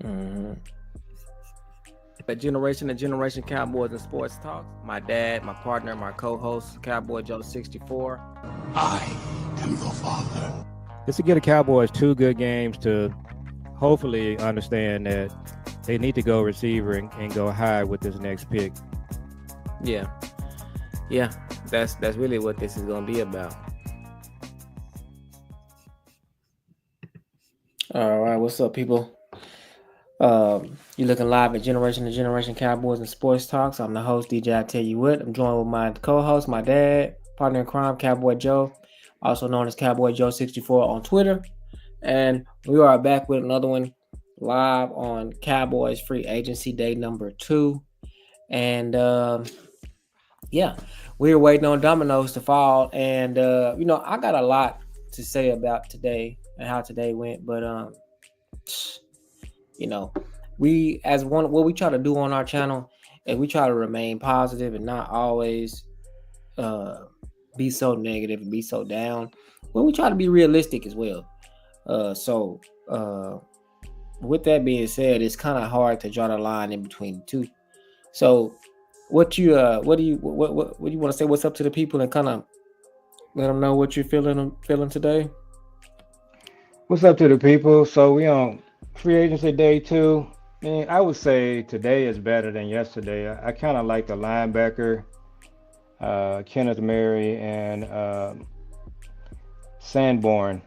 Mm-hmm. But Generation to Generation Cowboys and Sports Talks. My dad, my partner, my co-host, Cowboy Joe 64. I am the father. Just to get the Cowboys 2 good games to hopefully understand that they need to go receiver and go high with this next pick. Yeah. Yeah. That's really what this is gonna be about. All right, what's up, people? You're looking live at Generation to Generation Cowboys and Sports Talks. I'm the host, DJ. I tell you what, I'm joined with my co-host, my dad, partner in crime, Cowboy Joe, also known as Cowboy Joe 64 on Twitter. And we are back with another one live on Cowboys Free Agency Day number 2. And yeah, we were waiting on dominoes to fall. And I got a lot to say about today and how today went, but we as one what we try to do on our channel is we try to remain positive and not always be so negative and be so down. But we try to be realistic as well. So with that being said, it's kind of hard to draw the line in between the two. So what do you want to say? What's up to the people and kind of let them know what you're feeling today? What's up to the people? So we on free agency day 2. And I would say today is better than yesterday. I kind of like the linebacker, Kenneth Murray and Sanborn.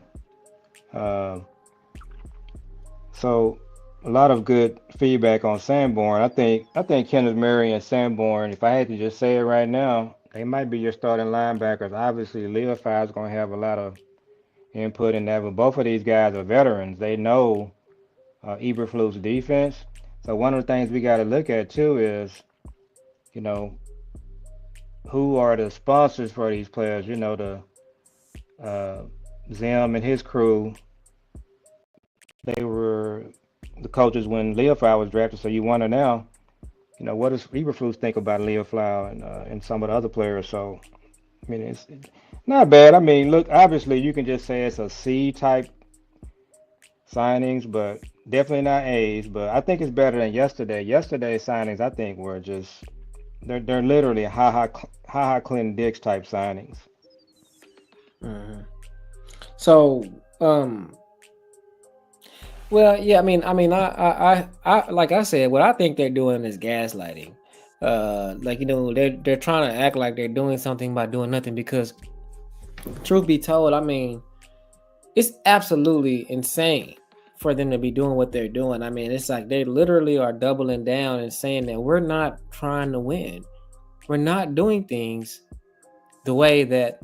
Uh, so a lot of good feedback on Sanborn. I think Kenneth Murray and Sanborn, if I had to just say it right now, they might be your starting linebackers. Obviously, Leofai is going to have a lot of input in that, but both of these guys are veterans. They know Eberflus defense. So one of the things we got to look at too is, you know, who are the sponsors for these players? The Zim and his crew. They were the coaches when Leofai was drafted. So you wonder now, what does Eberflus think about Leofai and some of the other players? So I mean, it's not bad. I mean, look, obviously you can just say it's a C type signings, but definitely not A's. But I think it's better than yesterday. Yesterday's signings, I think, were just they're literally ha Clinton Dix type signings. Mm-hmm. So, well, yeah, I like I said, what I think they're doing is gaslighting. They're trying to act like they're doing something by doing nothing because, truth be told, I mean, it's absolutely insane for them to be doing what they're doing. I mean, it's like they literally are doubling down and saying that we're not trying to win. We're not doing things the way that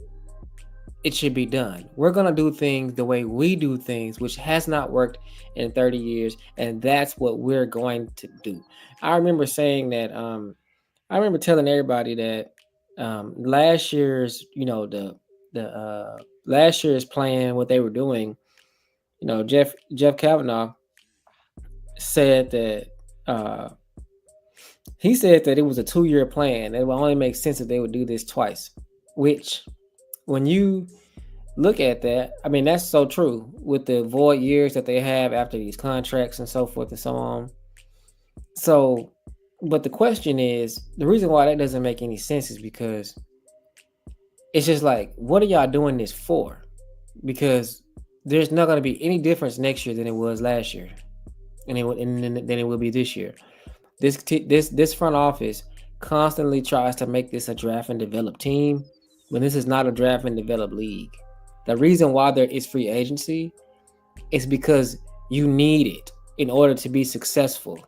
it should be done. We're going to do things the way we do things, which has not worked in 30 years. And that's what we're going to do. I remember saying that, I remember telling everybody that last year's, last year's plan, what they were doing, Jeff Kavanaugh said that he said that it was a 2-year plan. It would only make sense if they would do this twice, which when you look at that, I mean, that's so true with the void years that they have after these contracts and so forth and so on. So, but the question is, the reason why that doesn't make any sense is because it's just like, what are y'all doing this for? Because there's not going to be any difference next year than it was last year, and then it will be this year. This front office constantly tries to make this a draft and develop team, when this is not a draft and develop league. The reason why there is free agency is because you need it in order to be successful.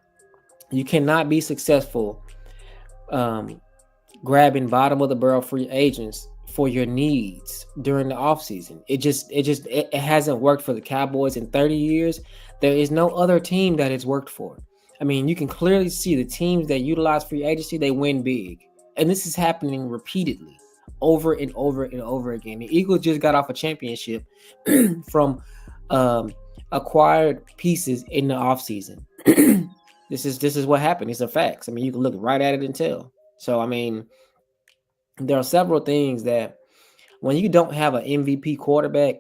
You cannot be successful grabbing bottom of the barrel free agents for your needs during the offseason. It hasn't worked for the Cowboys in 30 years. There is no other team that it's worked for. I mean, you can clearly see the teams that utilize free agency, they win big. And this is happening repeatedly, over and over and over again. The Eagles just got off a championship from acquired pieces in the offseason. This is what happened. These are facts. I mean, you can look right at it and tell. So, I mean, there are several things that when you don't have an MVP quarterback,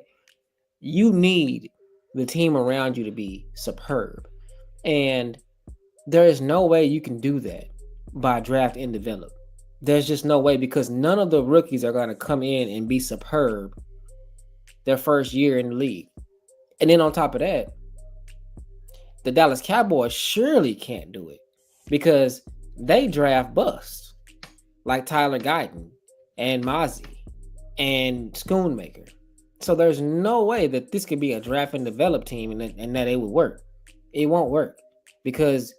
you need the team around you to be superb. And there is no way you can do that by draft and develop. There's just no way because none of the rookies are going to come in and be superb their first year in the league. And then on top of that, the Dallas Cowboys surely can't do it because they draft busts like Tyler Guyton and Mozzie and Schoonmaker. So there's no way that this could be a draft and develop team and that it would work. It won't work because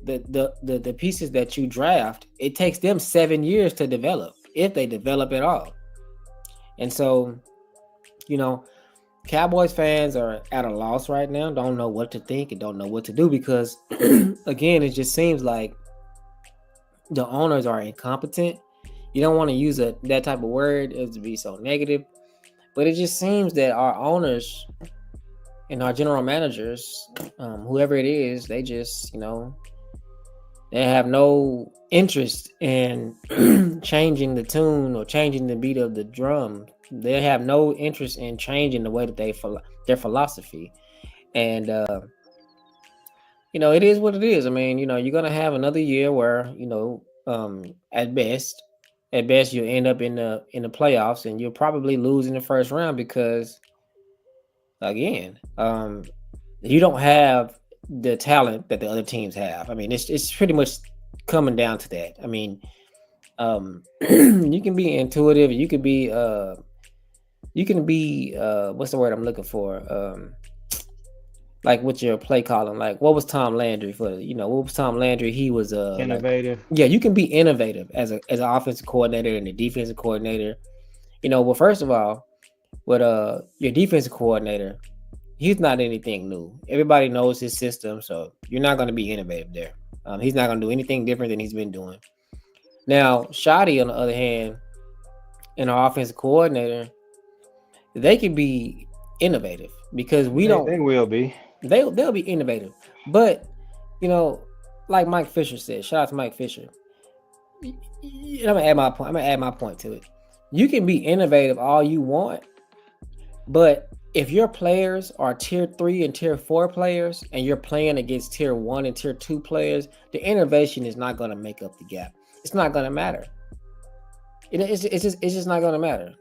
the pieces that you draft, it takes them 7 years to develop if they develop at all. And so, you know, Cowboys fans are at a loss right now, don't know what to think and don't know what to do because, again, it just seems like the owners are incompetent. You don't want to use that type of word as to be so negative, but it just seems that our owners and our general managers, whoever it is, they just, they have no interest in changing the tune or changing the beat of the drum. They have no interest in changing the way that their philosophy. And it is what it is. I mean, you're gonna have another year where at best you'll end up in the playoffs, and you'll probably lose in the first round because, again, you don't have the talent that the other teams have. I mean, it's pretty much coming down to that. I mean, you can be intuitive. You can be what's the word I'm looking for? Like with your play calling. Like what was Tom Landry for? What was Tom Landry? He was Innovative. yeah. You can be innovative as an offensive coordinator and a defensive coordinator. Well, first of all, with your defensive coordinator, he's not anything new. Everybody knows his system, so you're not going to be innovative there. He's not going to do anything different than he's been doing. Now, Shoddy, on the other hand, and our offensive coordinator, they can be innovative because we don't. They will be. They'll be innovative, but like Mike Fisher said, shout out to Mike Fisher. I'm gonna add my point. I'm gonna add my point to it. You can be innovative all you want, but if your players are tier 3 and tier 4 players and you're playing against tier 1 and tier 2 players, the innovation is not going to make up the gap. It's not going to matter. It's just not going to matter.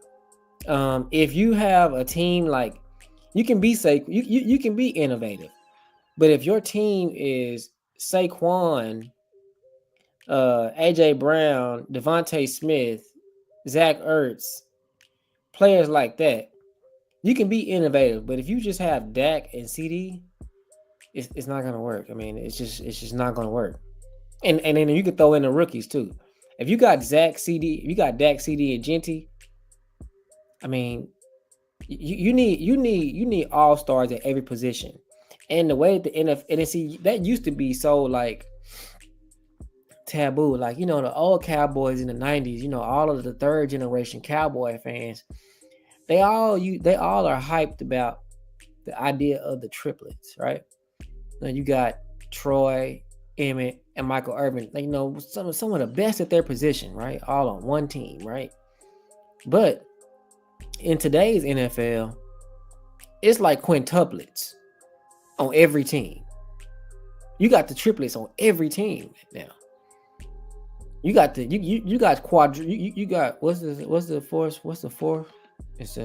If you have a team like, you can be you can be innovative, but if your team is Saquon, AJ Brown, Devontae Smith, Zach Ertz, players like that, you can be innovative, but if you just have Dak and CD, it's not gonna work. I mean, it's just not gonna work. And then you could throw in the rookies too. If you got Dak, CD, and Genty, I mean, you need all stars at every position. And the way the NFL, see, that used to be so like taboo. Like, the old Cowboys in the 90s, all of the third generation Cowboy fans, they all are hyped about the idea of the triplets, right? Now you got Troy, Emmett, and Michael Irvin. Some of the best at their position, right? All on one team, right? But in today's NFL, it's like quintuplets on every team. You got the triplets on every team now. You got you got you got what's the fourth? It's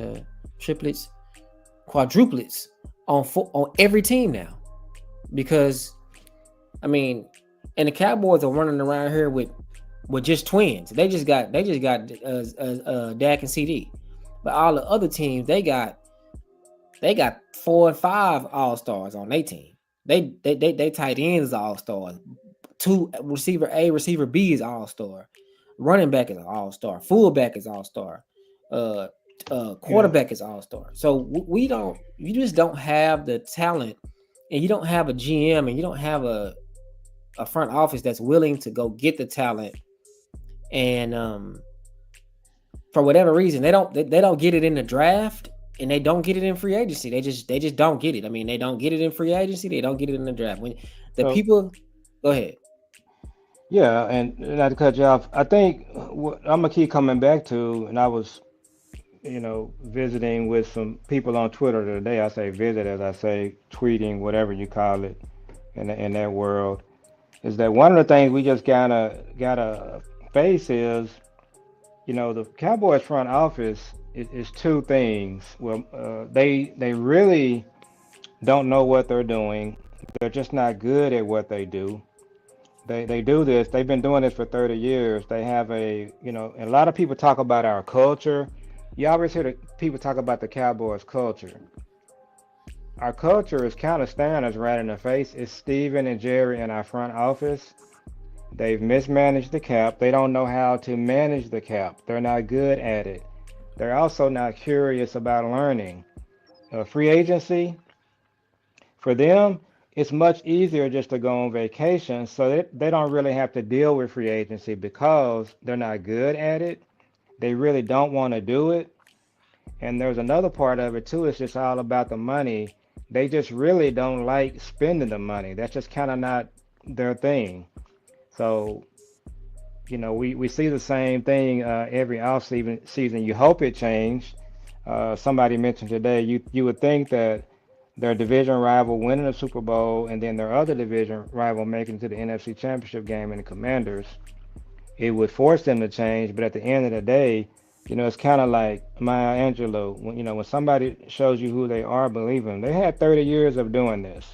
triplets, quadruplets on every team now, because I mean, and the Cowboys are running around here with just twins. They just got Dak and CD, but all the other teams they got 4 and 5 all stars on their team. They tight ends all stars. 2 receiver A, receiver B is all star. Running back is an all star. Fullback is all star. Quarterback is all star. So you just don't have the talent, and you don't have a GM, and you don't have a front office that's willing to go get the talent. And for whatever reason, they don't get it in the draft, and they don't get it in free agency. They just don't get it. I mean, they don't get it in free agency. They don't get it in the draft. When people go ahead. Yeah, and not to cut you off, I think what I'm gonna keep coming back to, and I was visiting with some people on Twitter today. I say visit, as I say tweeting, whatever you call it. in that world. Is that one of the things we just gotta face is, the Cowboys front office is two things. Well, they really don't know what they're doing. They're just not good at what they do. They do this. They've been doing this for 30 years. They have and a lot of people talk about our culture. You always hear the people talk about the Cowboys culture. Our culture is kind of staring us right in the face. It's Steven and Jerry in our front office. They've mismanaged the cap. They don't know how to manage the cap. They're not good at it. They're also not curious about learning. Free agency, for them, it's much easier just to go on vacation, so they don't really have to deal with free agency because they're not good at it. They really don't want to do it. And there's another part of it too. It's just all about the money. They just really don't like spending the money. That's just kind of not their thing. So, we see the same thing every off season. You hope it changed. Somebody mentioned today, you would think that their division rival winning a Super Bowl and then their other division rival making it to the NFC Championship game in the Commanders, it would force them to change. But at the end of the day, it's kind of like Maya Angelou. When somebody shows you who they are, believe them. They had 30 years of doing this.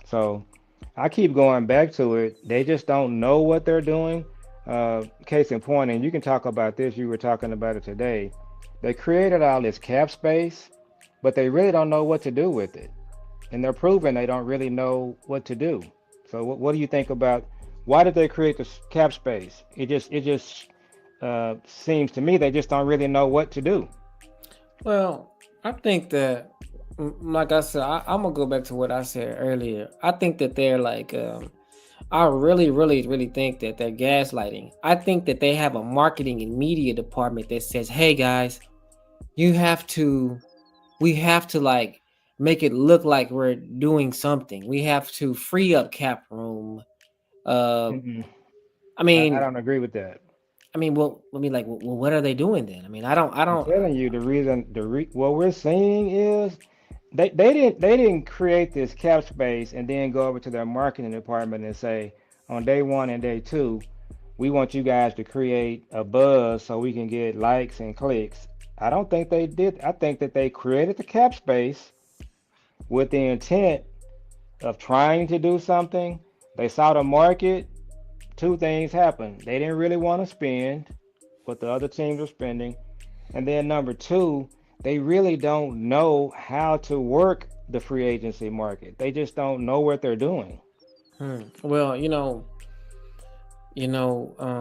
So I keep going back to it. They just don't know what they're doing. Case in point, and you can talk about this. You were talking about it today. They created all this cap space, but they really don't know what to do with it. And they're proving they don't really know what to do. So what do you think about why did they create this cap space? It just seems to me they just don't really know what to do. Well, I think that, like I said, I'm gonna go back to what I said earlier. I think that they're like, I really, really, really think that they're gaslighting. I think that they have a marketing and media department that says, "Hey guys, you have to, we have to like make it look like we're doing something. We have to free up cap room." Uh, Mm-mm. I I mean, don't agree with that. well, I mean, like, well, what are they doing then? I mean, I I'm don't. telling you, what we're seeing is they didn't create this cap space and then go over to their marketing department and say on day one and day two, we want you guys to create a buzz so we can get likes and clicks. I don't think they did. I think that they created the cap space with the intent of trying to do something. They saw the market. Two things happened. They didn't really want to spend what the other teams were spending. And then number two, they really don't know how to work the free agency market. They just don't know what they're doing. Well,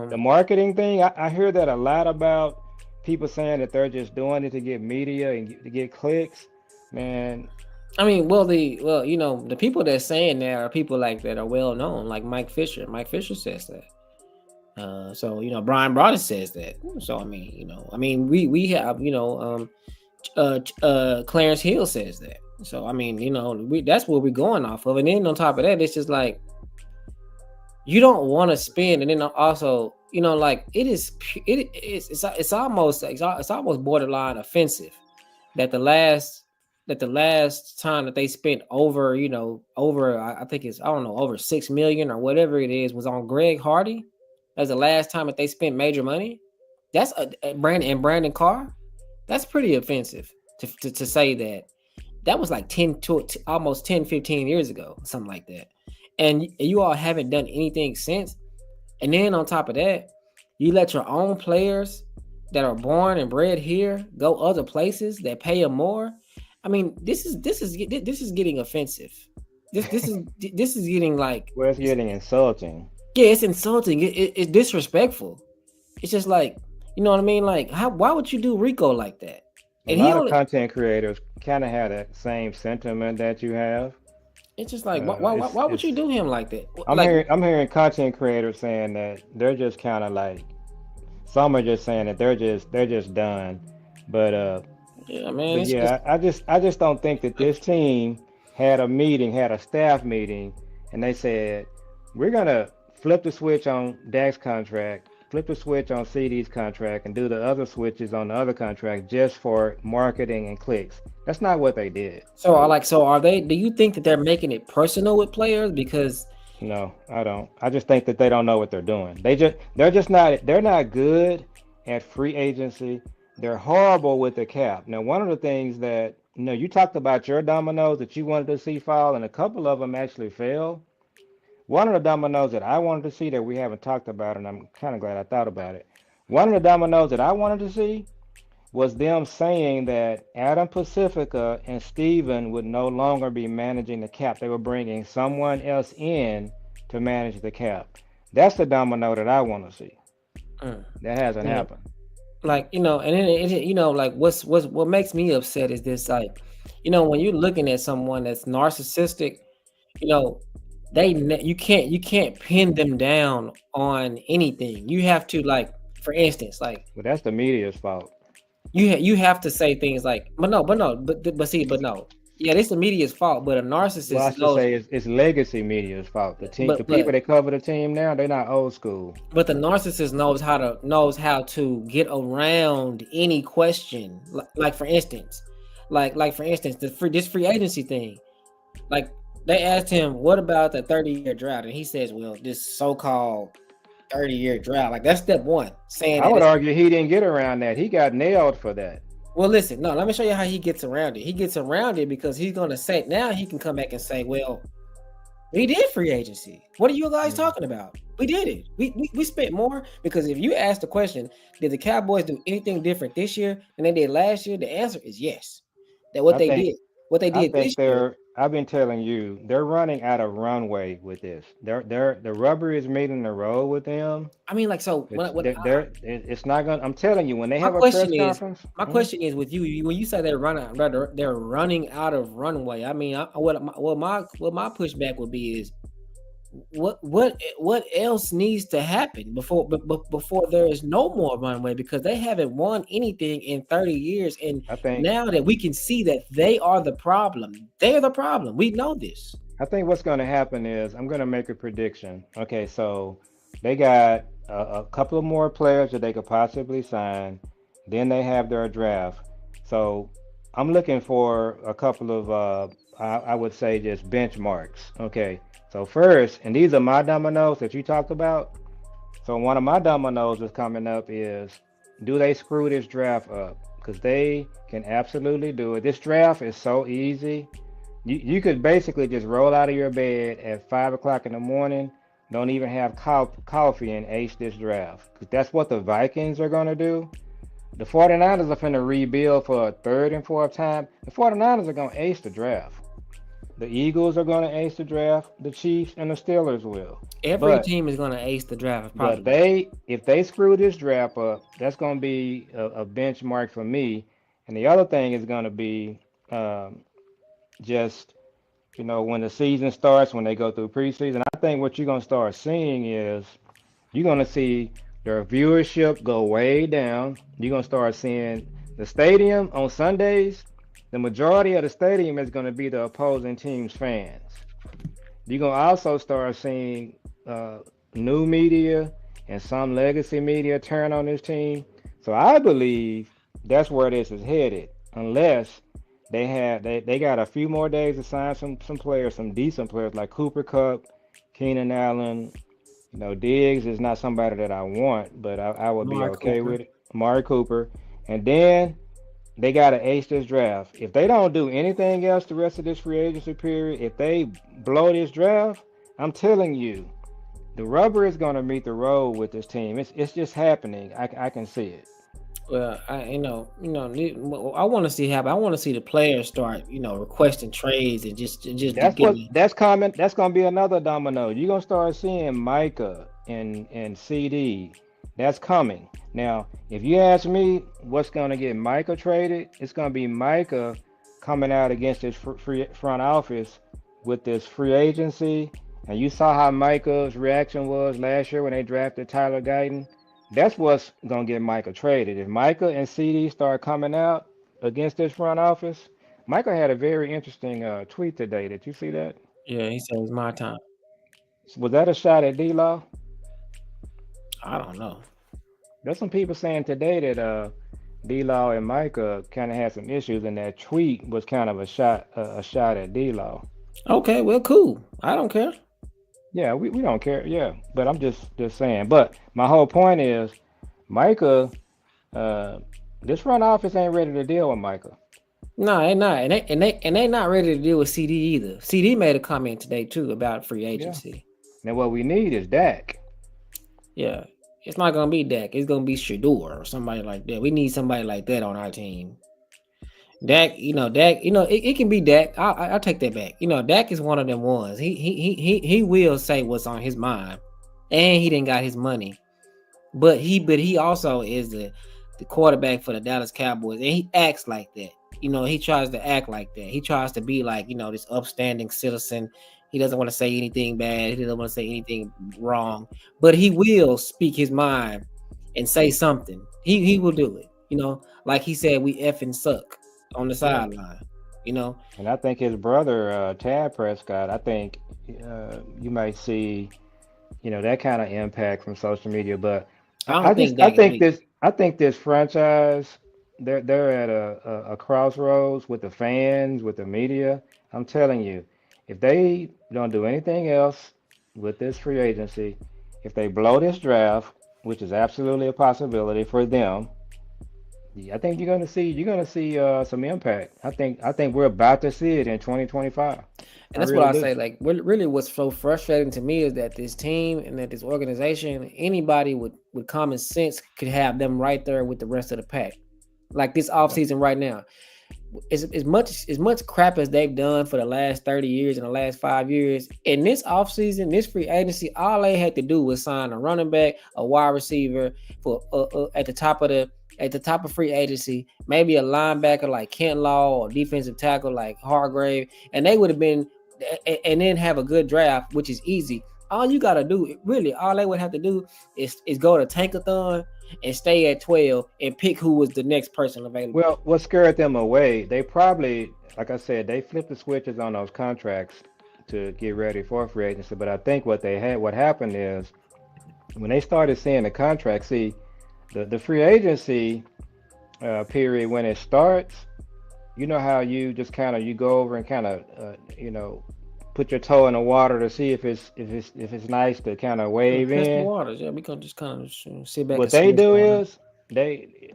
The marketing thing, I hear that a lot about people saying that they're just doing it to get media and to get clicks. Man, I mean, the people that's saying that are people like that are well known, like Mike Fisher. Mike Fisher says that. So Brian Broaddus says that. So I mean, we have Clarence Hill says that. So I mean, that's what we're going off of. And then on top of that, it's just like you don't want to spend, and then also like it's almost borderline offensive that the last time that they spent over I think it's, I don't know, over 6 million or whatever it is was on Greg Hardy. That's the last time that they spent major money. That's a Brandon Carr. That's pretty offensive to say that was like 10 to almost 10 15 years ago, something like that. And you all haven't done anything since. And then on top of that, you let your own players that are born and bred here go other places that pay them more. I mean, this is getting offensive. This is getting like, well, it's getting insulting. yeah, it's insulting. It's disrespectful. It's just like, you know what I mean? Like, why would you do Rico like that? A And he lot of only, content creators kind of have that same sentiment that you have. it's just like, It's why would it's you do him like that? I'm Like, hearing content creators saying that they're just kind of like some are just saying that they're just done. But yeah, man, but it's yeah, I just don't think that this team had a meeting, had a staff meeting, and they said we're gonna flip the switch on Dak's contract, flip a switch on CD's contract and do the other switches on the other contract just for marketing and clicks. That's not what they did. So are they? Do you think that they're making it personal with players? Because No, I don't. I just think that they don't know what they're doing. They're not good at free agency. They're horrible with the cap. Now, one of the things that you talked about your dominoes that you wanted to see fall, and a couple of them actually fell. One of the dominoes that I wanted to see that we haven't talked about, and I'm kind of glad I thought about it. One of the dominoes that I wanted to see was them saying that Adam Pacifica and Steven would no longer be managing the cap. They were bringing someone else in to manage the cap. That's the domino that I want to see. mm, That hasn't you know, happened. and then like what makes me upset is this, like, when you're looking at someone that's narcissistic, you know, you can't pin them down on anything. You have to, like, for instance, like, But that's the media's fault. you have to say things like, but no, yeah, this the media's fault, but a Well, I narcissist should knows, say it's legacy media's fault. The team, the but people but that cover the team now, they're not old school. but the narcissist knows how to get around any question. Like for instance, this free agency thing. Like, they asked him, "What about the 30-year drought?" And he says, "Well, this so-called 30-year drought, like, that's step one, saying I that would it's." argue he didn't get around that. He got nailed for that. Well, listen, no, let me show you how he gets around it. He gets around it because he's gonna say, now he can come back and say, "Well, we did free agency. What are you guys Mm. talking about? We did it. We spent more." Because if you ask the question, did the Cowboys do anything different this year than they did last year? The answer is yes. That I think what they I did this think year. I've been telling you, they're running out of runway with this. The rubber is meeting the road with them. I mean, like, so It's when it's not gonna. I'm telling you, when they my have a press question is, conference, with you, when you say they're running out of runway. I mean, what my pushback would be is, what else needs to happen before there is no more runway, because they haven't won anything in 30 years, and I think now that we can see that they are the problem, they're the problem. We know this. I think what's gonna happen is I'm gonna make a prediction. Okay, so they got a couple of more players that they could possibly sign. Then they have their draft. So I'm looking for a couple of I would say just benchmarks. Okay, so first, and these are my dominoes that you talked about. So one of my dominoes that's coming up is, do they screw this draft up? Because they can absolutely do it. This draft is so easy. You could basically just roll out of your bed at 5 o'clock in the morning, don't even have coffee, and ace this draft. Because that's what the Vikings are going to do. The 49ers are going to rebuild for a third and fourth time. The 49ers are going to ace the draft. The Eagles are going to ace the draft. The Chiefs and the Steelers will. Every But team is going to ace the draft, but probably. if they screw this draft up, that's going to be a benchmark for me. And the other thing is going to be um, just when the season starts, when they go through preseason. I think what you're going to start seeing is you're going to see their viewership go way down. You're going to start seeing the stadium on Sundays. The majority of the stadium is going to be the opposing team's fans. You're going to also start seeing uh, new media and some legacy media turn on this team. So I believe that's where this is headed, unless they got a few more days to sign some players, some decent players like Cooper Cup, Keenan Allen. Diggs is not somebody that I want, but I would be Mark okay Cooper. with it. Amari Cooper, and then they got to ace this draft. If they don't do anything else the rest of this free agency period, if they blow this draft, I'm telling you, the rubber is going to meet the road with this team. It's just happening. I can see it. Well, I want to see happen. I want to see the players start, requesting trades and just That's what getting. that's coming. That's going to be another domino. You're going to start seeing Micah and CD. That's coming. Now, if you ask me what's going to get Micah traded, it's going to be Micah coming out against his free front office with this free agency. And you saw how Micah's reaction was last year when they drafted Tyler Guyton. That's what's going to get Micah traded. If Micah and CD start coming out against this front office, Micah had a very interesting tweet today. Did you see that? Yeah, he said it's my time. Was that a shot at D-Law? I don't know. There's some people saying today that D-Law and Micah kind of had some issues, and that tweet was kind of a shot at D-Law. Okay, well, cool. I don't care. Yeah, we don't care. Yeah, but I'm just saying. But my whole point is, Micah, uh, this front office ain't ready to deal with Micah. No, they not, and they not ready to deal with CD either. CD made a comment today too about free Yeah. agency. Now what we need is Dak. Yeah, it's not gonna be Dak. It's gonna be Shador or somebody like that. We need somebody like that on our team. Dak. It can be Dak. I'll take that back. Dak is one of them ones. He will say what's on his mind, and he didn't got his money. But he also is the quarterback for the Dallas Cowboys, and he acts like that. He tries to act like that. He tries to be like this upstanding citizen. He doesn't want to say anything bad. He doesn't want to say anything wrong, but he will speak his mind and say something. He will do it. Like he said, we effing suck on the Yeah. sideline. You know, And I think his brother, Tad Prescott, I think you might see, that kind of impact from social media. But I don't think I Dak is think me. this franchise, they're at a crossroads with the fans, with the media. I'm telling you, if they don't do anything else with this free agency, if they blow this draft, which is absolutely a possibility for them, yeah, I think you're gonna see some impact. I think we're about to see it in 2025. And I that's what really I do. say. Like, really, what's so frustrating to me is that this team and that this organization, anybody with common sense could have them right there with the rest of the pack. Like this Yeah. offseason right now, as much crap as they've done for the last 30 years and the last 5 years. In this offseason, this free agency, all they had to do was sign a running back, a wide receiver for at the top of free agency, maybe a linebacker like Kent Law or defensive tackle like Hargrave, and they would have been, and then have a good draft, which is easy. All you gotta do, really, all they would have to do is go to Tankathon and stay at 12 and pick who was the next person available. Well, what scared them away? They probably, like I said, they flipped the switches on those contracts to get ready for free agency. But I think what happened is when they started seeing the contract, see the free agency period when it starts. You know how you just kind of you go over and kind of put your toe in the water to see if it's nice to kind of wave Test the in. waters. Yeah, we can just kind of sit back and What see they what's do going on. is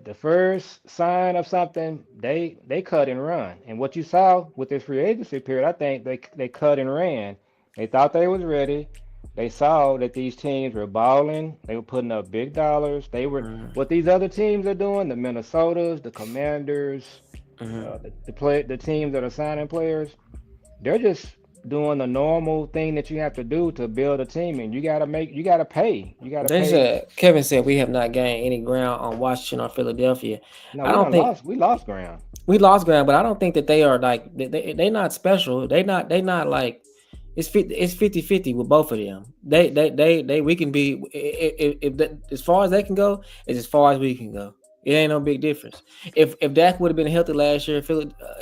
the first sign of something they cut and run. And what you saw with this free agency period, I think they cut and ran. They thought they was ready. They saw that these teams were balling. They were putting up big dollars. They were Mhm, what these other teams are doing. The Minnesotas, the Commanders, mhm. the teams that are signing players. They're just doing the normal thing that you have to do to build a team, and you gotta They pay. said Kevin said we have not gained any ground on Washington or Philadelphia. No, I don't think we lost ground. we lost ground, but I don't think that they are like they not special. They not like it's 50-50 with both of them. They we can be if that, as far as they can go is as far as we can go. It ain't no big difference. If Dak would have been healthy last year,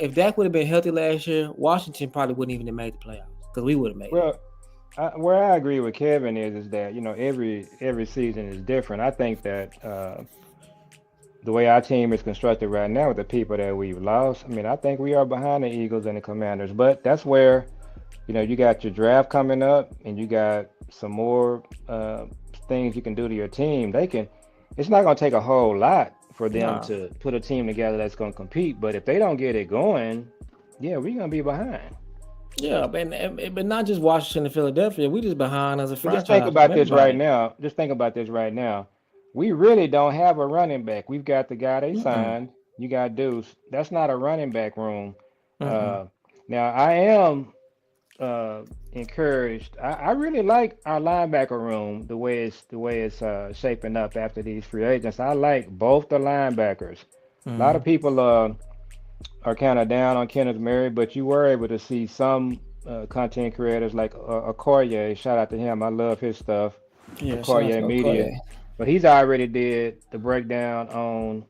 if Dak would have been healthy last year, Washington probably wouldn't even have made the playoffs because we would have made it. Well, where I agree with Kevin is that every season is different. I think that the way our team is constructed right now with the people that we've lost, I mean, I think we are behind the Eagles and the Commanders. But that's where you got your draft coming up, and you got some more things you can do to your team. They can. It's not going to take a whole lot for them Nah. to put a team together that's going to compete. But if they don't get it going, yeah, we're going to be behind. Yeah, but not just Washington and Philadelphia. We just behind as a But just think franchise from about this right everybody. now. Just think about this right now. We really don't have a running back. We've got the guy they Mm-mm, signed. You got Deuce. That's not a running back room. mm-mm. Uh, Now I am encouraged. I really like our linebacker room the way it's shaping up after these free agents. I like both the linebackers. A lot of Mhm. people are kind of down on Kenneth Murray, but you were able to see some content creators like Okoye. Shout out to him. I love his stuff. Yeah, shout out to Okoye Media, Okoye. but he's already did the breakdown on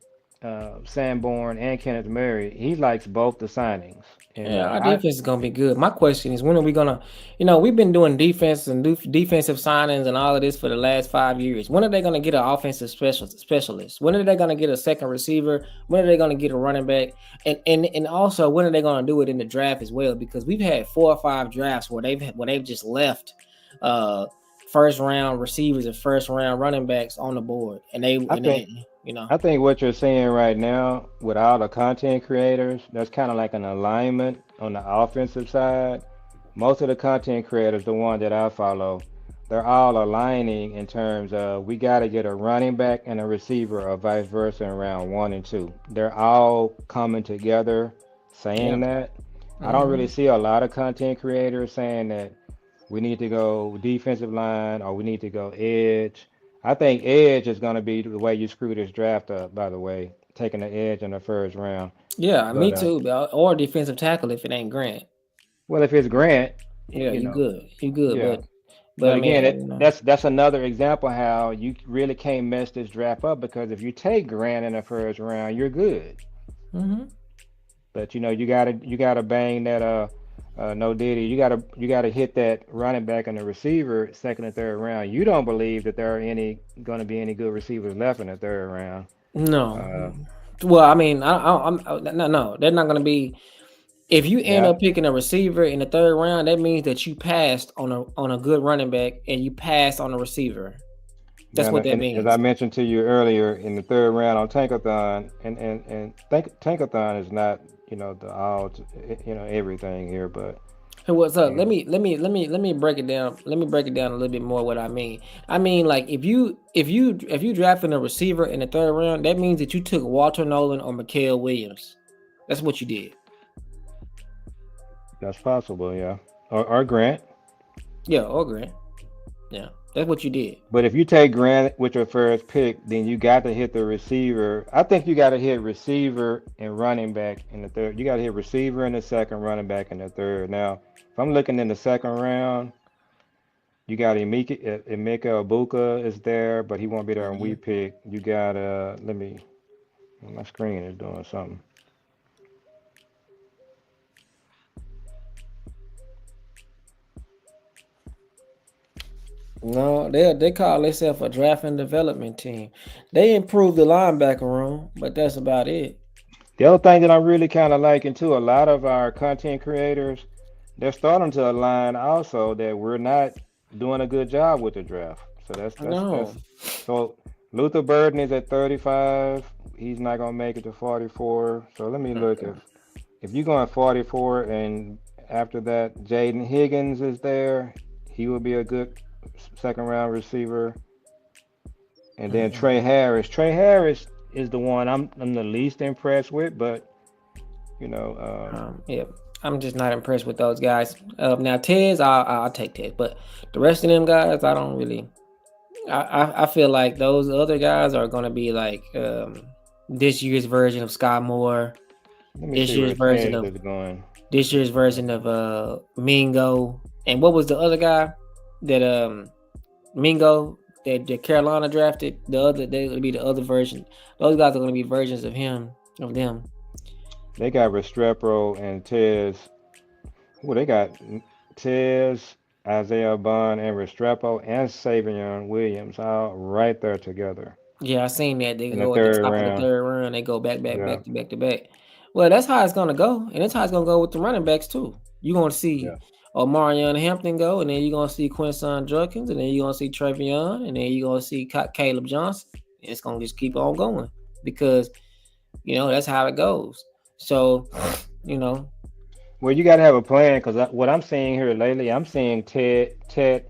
Sanborn and Kenneth Murray, he likes both the signings. And Yeah, our I defense is gonna be good. My question is, when are we gonna? We've been doing defense and defensive signings and all of this for the last 5 years. When are they gonna get an offensive specialist? When are they gonna get a second receiver? When are they gonna get a running back? And also, when are they gonna do it in the draft as well? Because we've had 4 or 5 drafts where they've just left uh first round receivers and first round running backs on the board, and they I and think they, you know. I think what you're seeing right now with all the content creators, that's kind of like an alignment on the offensive side. Most of the content creators, the one that I follow, they're all aligning in terms of we got to get a running back and a receiver or vice versa in round 1 and 2. They're all coming together Yeah. saying that. I don't really Hmm. see a lot of content creators saying that we need to go defensive line or we need to go edge. I think edge is going to be the way you screw this draft up, by the way, taking the edge in the first round. Yeah, me But too. Or defensive tackle if it ain't Grant. well, if it's Grant, Yeah, you you know, good. You good. yeah. But But I mean, again, that's another example how you really can't mess this draft up because if you take Grant in the first round, you're good. hmm But you gotta bang that no Diddy. You gotta hit that running back and the receiver second and third round. You don't believe that there are any gonna be any good receivers left in the third round. no. Uh, Well, I mean, no. They're not gonna be. If you end yeah, up picking a receiver in the third round, that means that you passed on a good running back and you passed on a receiver. yeah. That's what that And as I means. mentioned to you earlier, in the third round on Tankathon, and Tankathon is not the all everything here, but Hey, what's up? and Let me break it down. Let me break it down a little bit more. What I mean, like if you drafting a receiver in the third round, that means that you took Walter Nolan or Mikael Williams. That's what you did. that's possible, yeah. Or Grant. Yeah, or Grant. Yeah, that's what you did. But if you take Grant with your first pick, then you got to hit the receiver. I think you got to hit receiver and running back in the third. You got to hit receiver in the second, running back in the third. Now, if I'm looking in the second round, you got Emeka Ibuka is there, but he won't be there when we Mhm. pick. You got let me. My screen is doing something. No, they call themselves a draft and development team. They improved the linebacker room, but that's about it. The other thing that I'm really kind of liking too, a lot of our content creators, they're starting to align also that we're not doing a good job with the draft. So No. so Luther Burden is at 35. He's not gonna make it to 44. So let me look if you're going 44 and after that Jaden Higgins is there, he will be a good second round receiver. And then Trey Mm-mm. Harris. Trey Harris is the one I'm the least impressed with, but you know, Yeah, I'm just not impressed with those guys. Now Tez, I'll take Tez, but the rest of them guys, I don't really. I feel like those other guys are gonna be like this year's version of Scott Moore, let me this see year's where version Tez of is going. this year's version of Mingo, and what was the other guy that Mingo that Carolina drafted? The other they would be the other version. Those guys are gonna be versions of him of them. They got Restrepo and Tez. Well, they got Tez, Isaiah Bond, and Restrepo and Savion Williams all right there together Yeah, I seen that. They in the go at the third top of the round. third round. They go back, back, Yeah, back to back to back. Well, that's how it's gonna go, and that's how it's gonna go with the running backs too. You're gonna see yeah. Omarion Hampton go, and then you're gonna see Quinson Judkins, and then you're gonna see Travion, and then you're gonna see Caleb Johnson. And it's gonna just keep on going because that's how it goes. So, you know, Well, you got to have a plan because what I'm seeing here lately, I'm seeing Ted,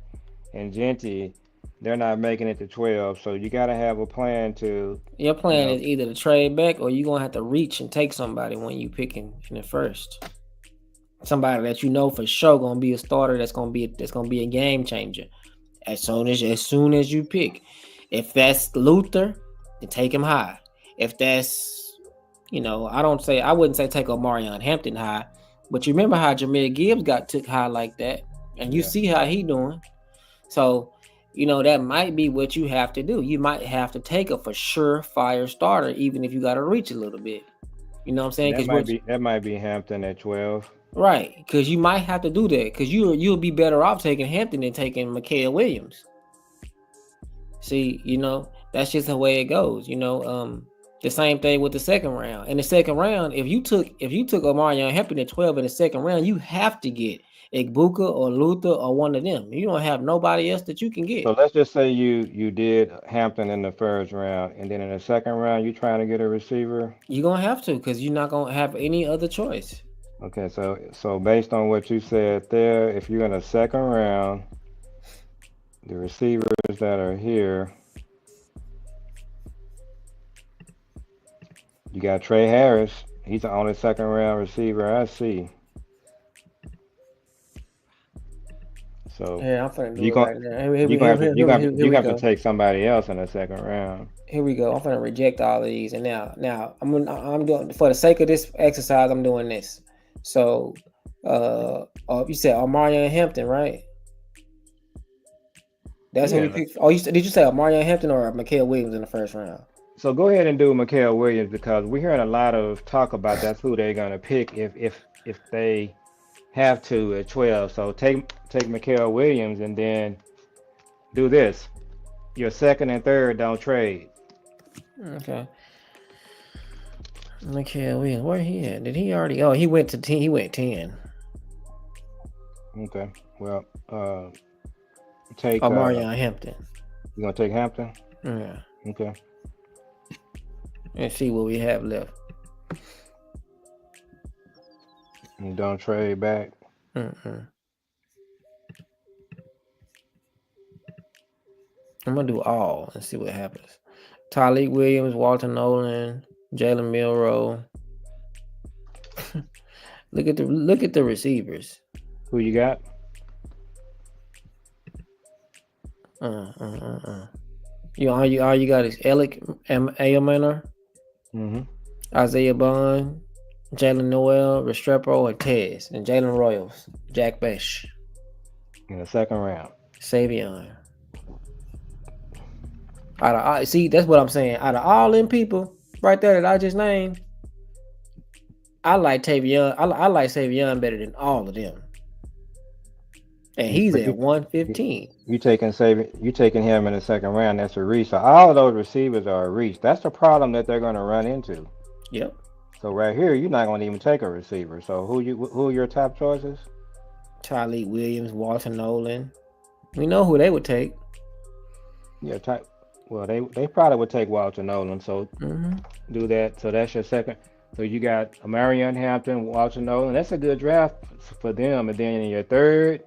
and Genty. They're not making it to 12, so you got to have a plan to, your you plan know, is either to trade back or you're gonna have to reach and take somebody when you picking in the first. Somebody that you know for sure gonna be a starter. That's gonna be a game changer. As soon as you pick, if that's Luther, then take him high. If that's I wouldn't say take Omarion Hampton high, but you remember how Jameer Gibbs got took high like that, and you yeah. see how he doing. So that might be what you have to do. You might have to take a for sure fire starter, even if you got to reach a little bit. You know what I'm saying? That Because might be Hampton at 12. right, because you might have to do that because you'll be better off taking Hampton than taking Mikael Williams. See, that's just the way it goes. The same thing with the second round. In the second round, if you took Omarion Hampton at 12 in the second round, you have to get Igbuka or Luther or one of them. You don't have nobody else that you can get. So let's just say you did Hampton in the first round, and then in the second round you trying to get a receiver. You're gonna have to because you're not gonna have any other choice. Okay, so based on what you said there, if you're in the second round, the receivers that are here, you got Trey Harris. He's the only second round receiver I see. So Yeah, I'm finna do you it going right now. Here, you here, gonna here, have to here, here, here, here you we have to go. take somebody else in the second round. Here we go. I'm gonna reject all of these, and now I'm doing for the sake of this exercise. I'm doing this. So, you said Omarion Hampton, right? That's who we Yeah. picked. Oh, did you say Omarion Hampton or Mikael Williams in the first round? So go ahead and do Mikael Williams because we're hearing a lot of talk about that's who they're gonna pick if they have to at 12. So take Mikael Williams and then do this. Your second and third don't trade. Okay, Mikael Williams. Where he at? Did he already? Oh, he went to 10. He went 10. Okay. Well, take Omarion Hampton. you gonna take Hampton? Yeah. Okay. And see what we have left. And don't trade back. Mm-mm. I'm gonna do all and see what happens. Tyleek Williams, Walter Nolan, Jalen Milrow. look at the receivers. Who you got? All you got is Alec Ayomanor, Mm-hmm. Isaiah Bond, Jalen Noel, Restrepo, and Tez, and Jalen Royals, Jack Besh, In the second round. Savion. See, that's what I'm saying. Out of all them people right there that I just named, I like Tavion. I like Savion better than all of them. And he's But at 115. you taking him in the second round. That's a reach. So all of those receivers are a reach. That's the problem that they're gonna run into. Yep. So right here, you're not gonna even take a receiver. So who are your top choices? Tyleek Williams, Walter Nolan. We know who they would take. Yeah, type. Well, they probably would take Walter Nolan. So do that. So that's your second. So you got Marion Hampton, Walter Nolan. That's a good draft for them. And then in your third,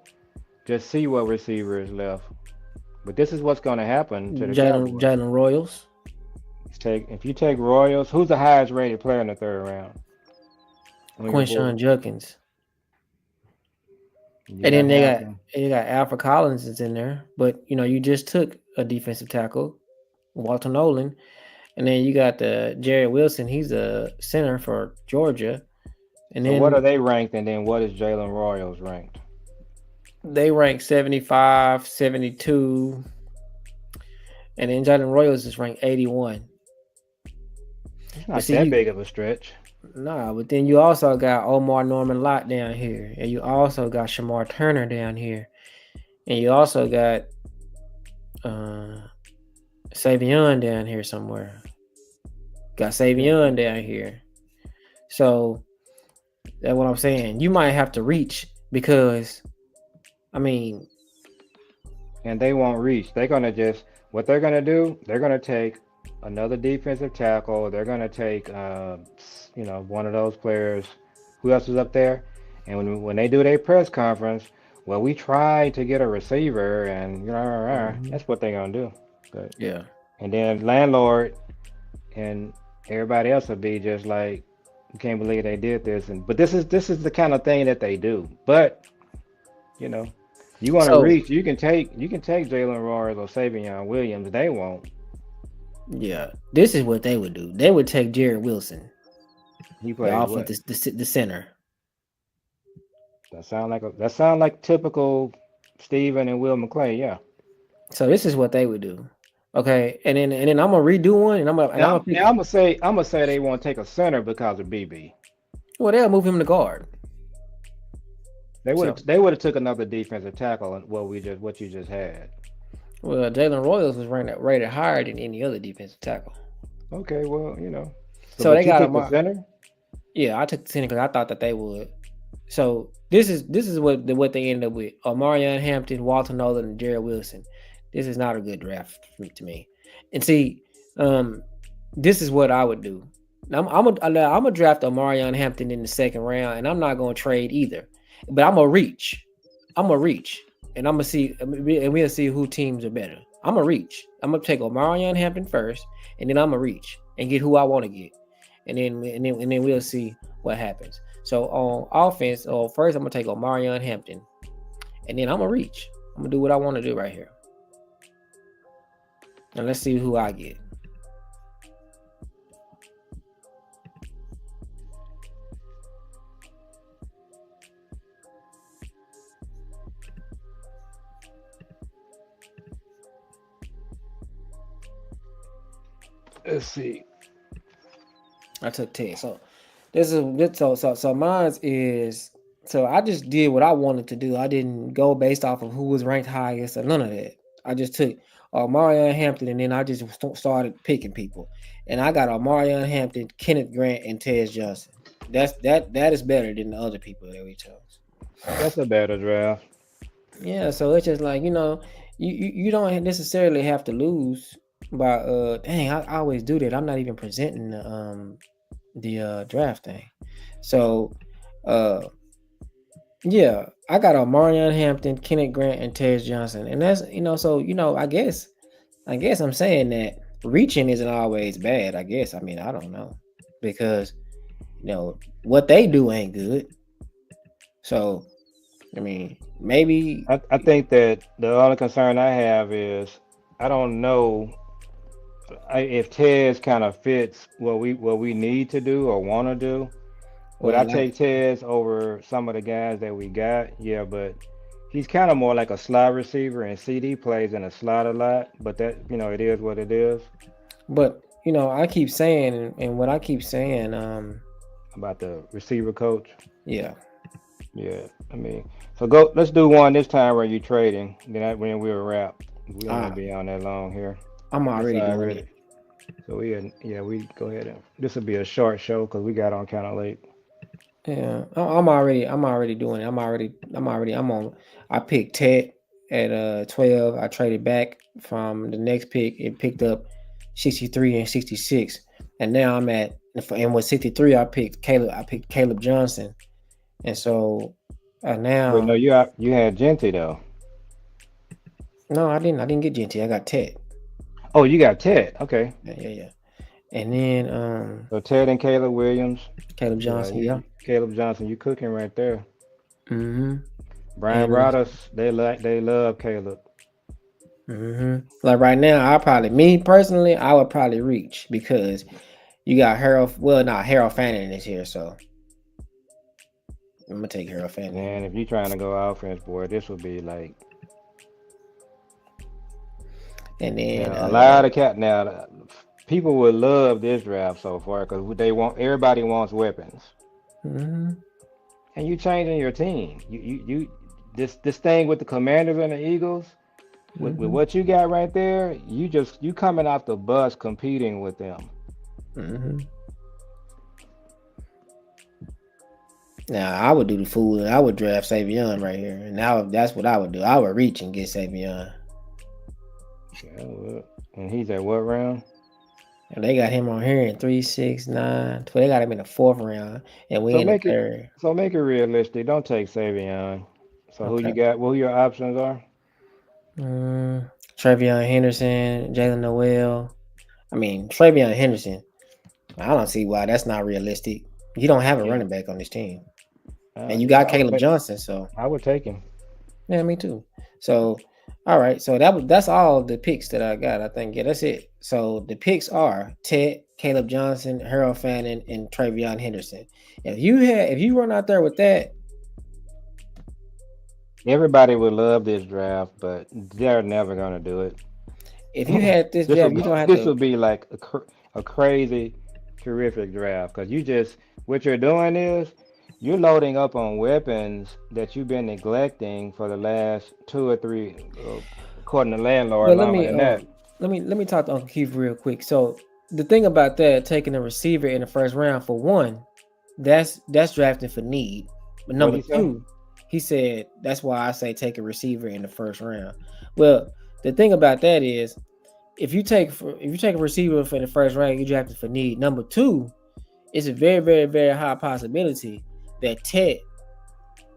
just see what receiver is left. But this is what's going to happen to the Cowboys. Jalen Royals. If you take Royals, who's the highest rated player in the third round? Quinshawn Judkins. You And then Hampton. they got Alfred Collins is in there. But you just took a defensive tackle, Walter Nolan. And then you got the Jared Wilson. He's a center for Georgia. And So then what are they ranked? And then what is Jalen Royals ranked? they rank 75, 72. And then Jalen Royals is ranked 81. It's not that big of a stretch. Nah, but then you also got Omar Norman Lott down here. And you also got Shamar Turner down here. And you also got Savion down here somewhere. Got Savion down here. So that's what I'm saying. You might have to reach because, and they won't reach. They're gonna what they're gonna do. They're gonna take another defensive tackle. They're gonna take one of those players. Who else is up there? And when they do their press conference, well, we tried to get a receiver, and that's what they're gonna do. But, yeah. And then landlord and everybody else will be just like, you can't believe they did this. But this is the kind of thing that they do. But you want to reach, you can take Jalen Royals or Savion Williams. They won't. Yeah, this is what they would do. They would take Jared Wilson. He plays what? The center. That sound like typical Steven and Will McClay. Yeah. So this is what they would do. Okay, and then I'm gonna redo one, and And I'm gonna pick. I'm gonna say they want to take a center because of BB. Well, they'll move him to guard. So They would have took another defensive tackle and what you just had. well, Jalen Royals was rated higher than any other defensive tackle. Okay, well, you know. So So they but you got took the him. center? Yeah, I took the center because I thought that they would. So this is what they ended up with: Omarion Hampton, Walter Nolan, and Jared Wilson. This is not a good draft to me. And see, um, this is what I would do. I'm gonna draft Omarion Hampton in the second round, and I'm not gonna trade either. But I'm gonna reach. I'm gonna reach, and I'm gonna see, and we'll see who teams are better. I'm gonna reach. I'm gonna take Omarion Hampton first, and then I'm gonna reach and get who I want to get, and then we'll see what happens. So on offense, first I'm gonna take Omarion Hampton, and then I'm gonna reach. I'm gonna do what I want to do right here, and let's see who I get. Let's see. I took 10. So so mine is so I just did what I wanted to do. I didn't go based off of who was ranked highest or none of that. I just took Marion Hampton and then I just started picking people. And I got Marion Hampton, Kenneth Grant, and Tez Johnson. That is better than the other people that we chose. That's a better draft. Yeah, so it's just like, you don't necessarily have to lose by dang, I always do that. I'm not even presenting the draft thing. So uh yeah, I got a Marion Hampton, Kenneth Grant, and Tez Johnson. And that's so I guess I'm saying that reaching isn't always bad, I guess. I mean, I don't know. Because what they do ain't good. So I mean, maybe I think that the only concern I have is I don't know if Tez kind of fits what we need to do or want to do. Would I well like take Tez over some of the guys that we got? Yeah, but he's kind of more like a slot receiver, and CD plays in a slot a lot. But that it is what it is but I keep saying and what I keep saying, about the receiver coach. yeah. Yeah, I mean, so go. Let's do one this time where you trading. When we'll wrap. We don't want Ah, to be on that long here. I'm It's already doing already. it. So we go ahead and this will be a short show because we got on kind of late. Yeah, I'm already doing it. I'm on. I picked Ted at 12. I traded back from the next pick. It picked up 63 and 66, and now I'm at and with 63 I picked Caleb Johnson, and so Wait, no, now you had Genty though. no, I didn't get Genty. I got Ted. Oh, you got Ted. Okay, Yeah, yeah, yeah. And then so Ted and Caleb Williams. Caleb Yeah, Johnson. Yeah. you Caleb Johnson. You cooking right there. Mm-hmm. Brian And Rodgers. They love Caleb. like right now, me personally, I would probably reach because you got Harold. Well, not Harold Fanning is here, so I'm gonna take Harold Fanning. And if you're trying to go offense, boy, this would be like And then a lot of cat. Now, people would love this draft so far because everybody wants weapons, mhm, and you changing your team. This thing with the Commanders and the Eagles with mhm, what you got right there. You coming off the bus competing with them. mhm. Now I would do the fool and I would draft Savion right here, and now that's what I would do. I would reach and get Savion, Yeah, well, and he's at what round? and they got him on here in 3, 6, 9, 12. They got him in the fourth round, and we So in the make it third. so make it realistic. Don't take Savion. So who you Okay. got? What your options are? Travion Henderson, Jalen Noel. I mean, Travion Henderson. I don't see why that's not realistic. You don't have a Yeah, running back on this team, and you yeah, got Caleb Johnson. So I would take him. yeah, me too. So all right, so that's all the picks that I got. I think that's it. So the picks are Ted, Caleb Johnson, Harold Fannin, and Travion Henderson. If you run out there with that, Everybody would love this draft, but they're never gonna do it. If you had this This draft, would you don't have this to. would be like a crazy, terrific draft because you just what you're doing is you're loading up on weapons that you've been neglecting for the last 2 or 3, according to landlord, Well, longer than that. let me talk to Uncle Keith real quick. So the thing about that, taking a receiver in the first round, for one, that's drafting for need. But What number do you say? two, he said that's why I say take a receiver in the first round. Well, the thing about that is if you take a receiver for the first round, you drafted for need. Number two, it's a very, very, very high possibility that Tet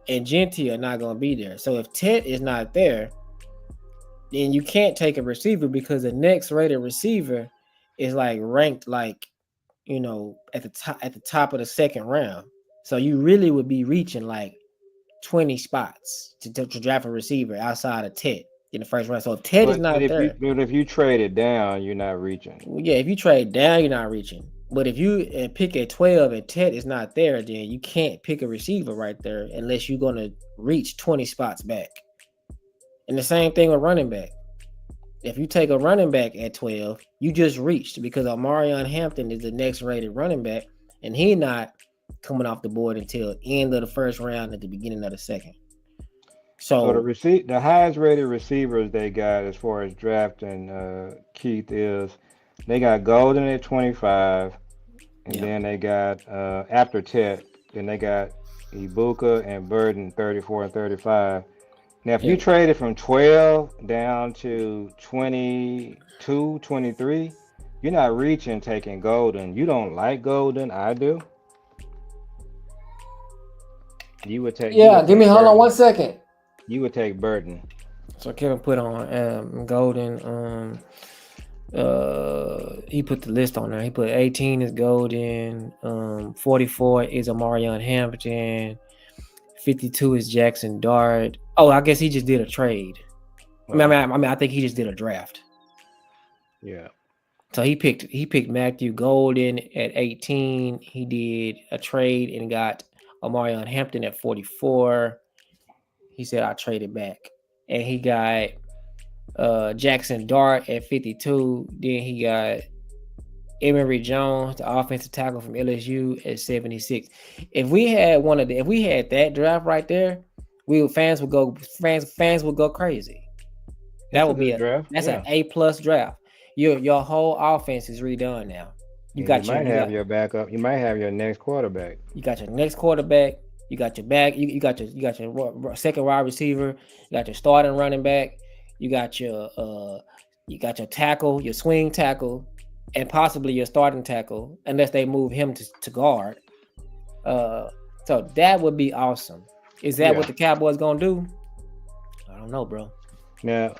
and Genty are not going to be there. So if Tet is not there, then you can't take a receiver because the next rated receiver is like ranked like at the top of the second round. So you really would be reaching like 20 spots to draft a receiver outside of Ted in the first round. So if Ted is But not if you there, but if you trade it down, you're not reaching. well, yeah, if you trade down, you're not reaching. But if you pick at 12 and Ted is not there, then you can't pick a receiver right there unless you're going to reach 20 spots back. And the same thing with running back. If you take a running back at 12, you just reached because Omarion Hampton is the next rated running back, and he not coming off the board until end of the first round at the beginning of the second. So So the highest rated receivers they got as far as drafting Keith is they got Golden at 25, and yeah, then they got after Tet, then they got Ibuka and Burden 34 and 35. Now if you yeah, trade it from 12 down to 22, 23, you're not reaching taking Golden. You don't like Golden, I do. You yeah. would Give me take hold on one Burden. second. You would take Burden. So Kevin put on Golden. He put the list on there. He put 18 is Golden. 44 is Omarion Hampton. 52 is Jackson Dart. Oh, I guess he just did a trade. Well, I think he just did a draft. yeah. So he picked Matthew Golden at 18. He did a trade and got Omarion Hampton at 44. He said I traded back. And he got Jackson Dart at 52. Then he got Emory Jones, the offensive tackle from LSU, at 76. If we had that draft right there, fans would go crazy. That That's a would be good draft. that's an Yeah. A+ draft. Your whole offense is redone now. You And you got your might have your backup. You might have your next quarterback. you got your next quarterback. You got your back. You got your second wide receiver. You got your starting running back. You got your tackle, your swing tackle, and possibly your starting tackle, unless they move him to guard. Uh, so that would be awesome. Is that what Yeah. the Cowboys gonna do? I don't know, bro. Now,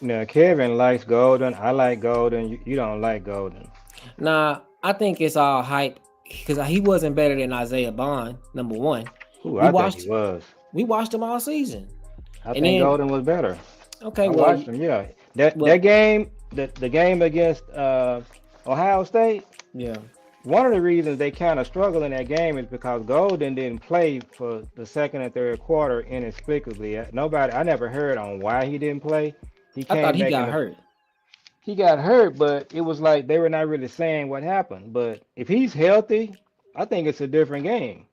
now Kevin likes Golden. I like Golden. You don't like Golden. Nah, I think it's all hype because he wasn't better than Isaiah Bond. Number one, Who we I think he watched was. we watched him all season, I and think then Golden was better. okay, I watched him. Yeah. That well, game, the game against Ohio State. yeah, One of the reasons they kind of struggled in that game is because Golden didn't play for the second and third quarter inexplicably. I never heard on why he didn't play. He I thought came he back in got the hurt. He got hurt, but it was like they were not really saying what happened. But if he's healthy, I think it's a different game.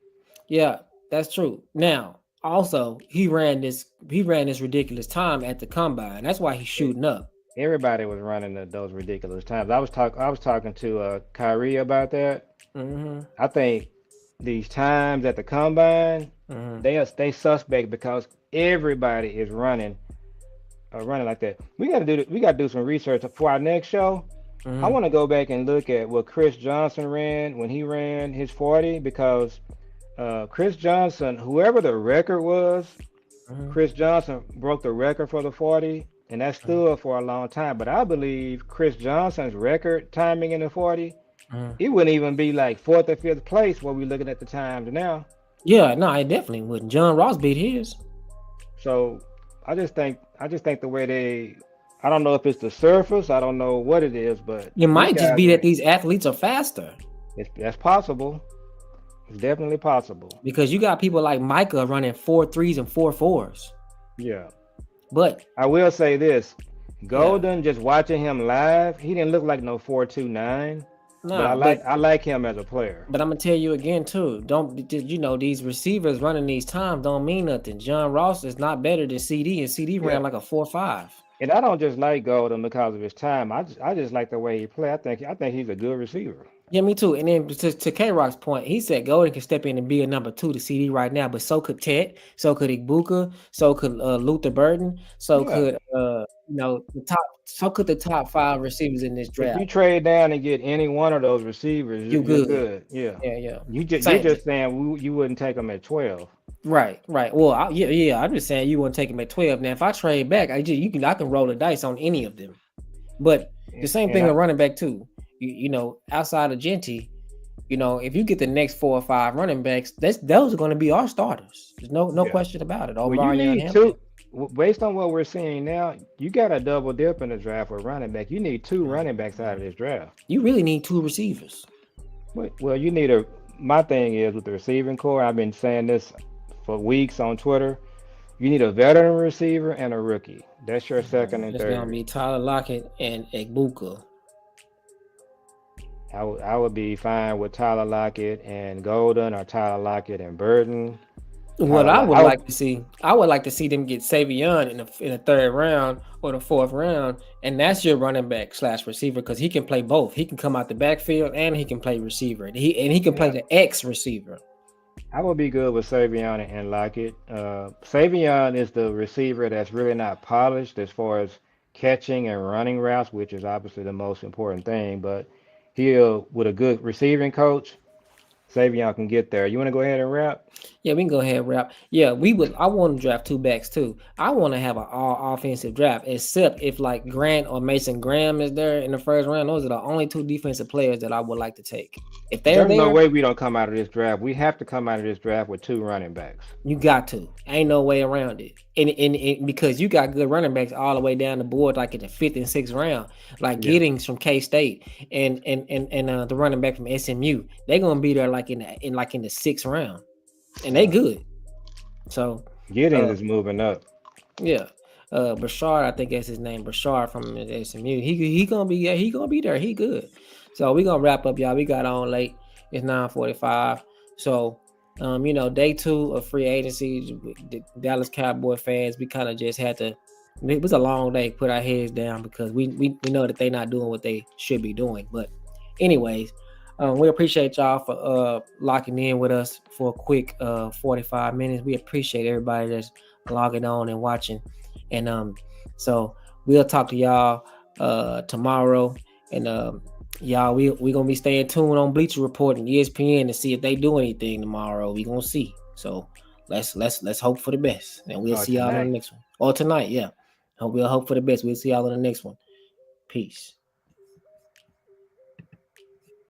Yeah, that's true. Now, also, he ran this ridiculous time at the combine. That's why he's E- shooting up. Everybody was running those ridiculous times. I was talking to Kyrie about that. Mm-hmm. I think these times at the combine, Mm-hmm. they suspect because everybody is running like that. We got to do some research for our next show. I Mm-hmm. want to go back and look at what Chris Johnson ran when he ran his 40 because Chris Johnson, whoever the record was, Mm-hmm. Chris Johnson broke the record for the 40, and that stood for a long time. But I believe Chris Johnson's record timing in the 40, Mm-hmm. it wouldn't even be like fourth or fifth place what we're looking at the times now. Yeah, no, I definitely wouldn't. John Ross beat his. So I just think the way I don't know if it's the surface, I don't know what it is, but It these might just guys be that are. these athletes are faster That's possible. It's definitely possible. because you got people like Micah running 4.3s and 4.4s. Yeah. But I will say this. yeah, Golden, just watching him live, he didn't look like no 4.29, but nah, but I like him as a player. I'm gonna tell you again too. Don't these receivers running these times don't mean nothing. John Ross is not better than CD, and CD ran Yeah. like a 4.5. And I don't just like Golden because of his time. I just like the way he play. I think he's a good receiver. Yeah, me too. And then to K Rock's point, he said Golden can step in and be a number two to CD right now, but so could Tet, so could Igbuka, so could Luther Burden, so Yeah. could so could the top five receivers in this If draft. you trade down and get any one of those receivers, You you're good. good. Yeah. Yeah, yeah. You're Same. just saying you wouldn't take them at 12. Right, right. Well, yeah. I'm just saying you want to take him at 12. Now, if I trade back, I can roll the dice on any of them. But the same And thing I, with running back too. Outside of Genty, if you get the next 4 or 5 running backs, those are going to be our starters. There's no yeah. question about it. Over Well, you Marion need Hampton, two. Based on what we're seeing now, you got a double dip in the draft with running back. You need two running backs out of this draft. you really need 2 receivers. Well, you need a. My thing is with the receiving core. I've been saying this for weeks on Twitter. You need a veteran receiver and a rookie. That's your second and It's going to third. be Tyler Lockett and Egbuka. I would be fine with Tyler Lockett and Golden or Tyler Lockett and Burton. What Tyler I Lockett. would like to see, I would like to see them get Savion in the 3rd round or the 4th round, and that's your running back / receiver because he can play both. He can come out the backfield and he can play receiver. He can play Yeah, the X receiver. I would be good with Savion and Lockett. Savion is the receiver that's really not polished as far as catching and running routes, which is obviously the most important thing. But he'll, with a good receiving coach, Savion can get there. You want to go ahead and wrap? Yeah, we can go ahead and wrap. Yeah, we would. I want to draft 2 backs too. I want to have an all offensive draft, except if like Grant or Mason Graham is there in the 1st round. Those are the only 2 defensive players that I would like to take. If they're There's no there, way we don't come out of this draft. We have to come out of this draft with two running backs. you got to. Ain't no way around it. And because you got good running backs all the way down the board, like in the 5th and 6th round, like Yeah, Giddings from K State and the running back from SMU. They're gonna be there like in the 6th round, and they yeah. good. So, Giddings uh, is moving up. yeah. Bashard, I think that's his name. Bashard from SMU. He gonna be there. He good. So we gonna wrap up, y'all. We got on late. It's 9:45. So day 2 of free agency, the Dallas Cowboy fans, we kind of just had to. It was a long day. Put our heads down because we know that they're not doing what they should be doing. But anyways, we appreciate y'all for locking in with us for a quick 45 minutes. We appreciate everybody that's logging on and watching. And so we'll talk to y'all tomorrow. And y'all, we gonna be staying tuned on Bleacher Report and ESPN to see if they do anything tomorrow. We gonna see. So let's hope for the best. And we'll Oh, see y'all on the tonight. next one. Or tonight, yeah. We'll hope for the best. We'll see y'all on the next one. Peace.